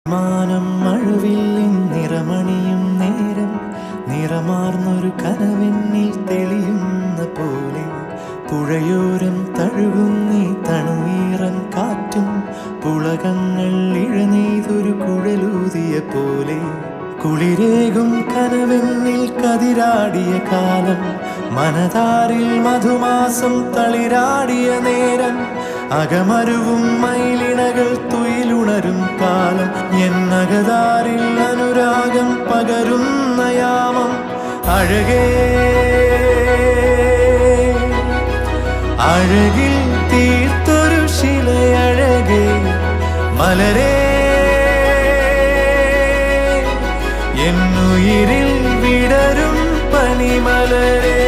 മാനം മഴവില്ലിൻ നിറമണിയും നേരം നിറമാർന്നൊരു കനവെന്നിൽ തെളിയുന്ന പോലെ പുഴയോരം തഴുകുന്നീ തണുവീറൻ കാറ്റും പുളകങ്ങൾ ഇഴനെയ്തൊരു കുഴലൂതിയ പോലെ കുളിരേകും കനവെന്നിൽ കതിരാടിയ കാലം മനതാരിൽ മധുമാസം തളിരാടിയ നേരം അകമരുവും മയിലിണകൾ തുയിലുണരും കാലം എന്നകതാരിൽ അനുരാഗം പകരുന്ന യാമം അഴകേ അഴകിൽ തീർത്തൊരു ശിലയഴകേ മലരേ എന്നുയിരിൽ വിടരും പനിമലരേ